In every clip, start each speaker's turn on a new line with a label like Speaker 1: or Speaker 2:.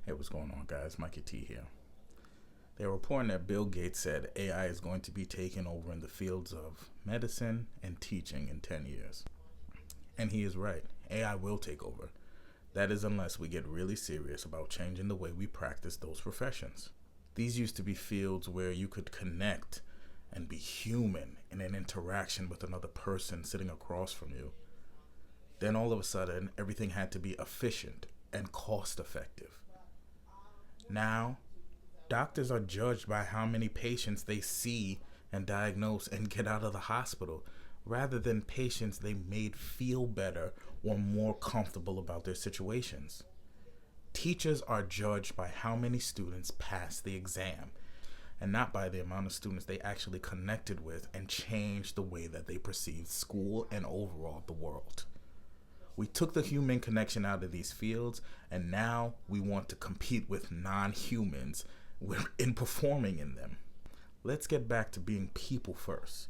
Speaker 1: Hey, what's going on, guys? Mikey T here. They're reporting that Bill Gates said AI is going to be taken over in the fields of medicine and teaching in 10 years. And he is right. AI will take over. That is, unless we get really serious about changing the way we practice those professions. These used to be fields where you could connect and be human in an interaction with another person sitting across from you. Then all of a sudden, everything had to be efficient and cost effective. Now, doctors are judged by how many patients they see and diagnose and get out of the hospital, rather than patients they made feel better or more comfortable about their situations. Teachers are judged by how many students pass the exam, and not by the amount of students they actually connected with and changed the way that they perceive school and overall the world. We took the human connection out of these fields, and now we want to compete with non-humans in performing in them. Let's get back to being people first.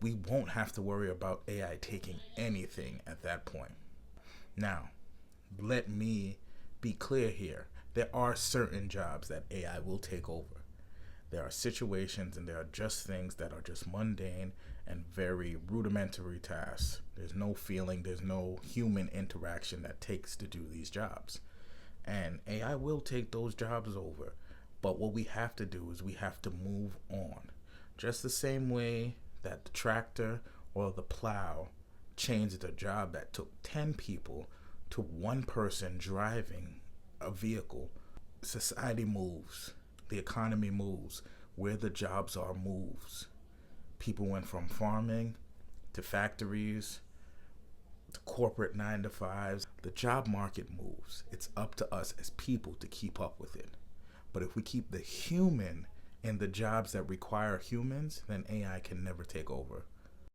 Speaker 1: We won't have to worry about AI taking anything at that point. Now, let me be clear here. There are certain jobs that AI will take over. There are situations and there are just things that are just mundane and very rudimentary tasks. There's no feeling, there's no human interaction that takes to do these jobs. And AI will take those jobs over. But what we have to do is we have to move on. Just the same way that the tractor or the plow changed a job that took 10 people to one person driving a vehicle. Society moves. The economy moves. Where the jobs are moves. People went from farming to factories to corporate 9 to 5s. The job market moves. It's up to us as people to keep up with it. But if we keep the human in the jobs that require humans, then AI can never take over.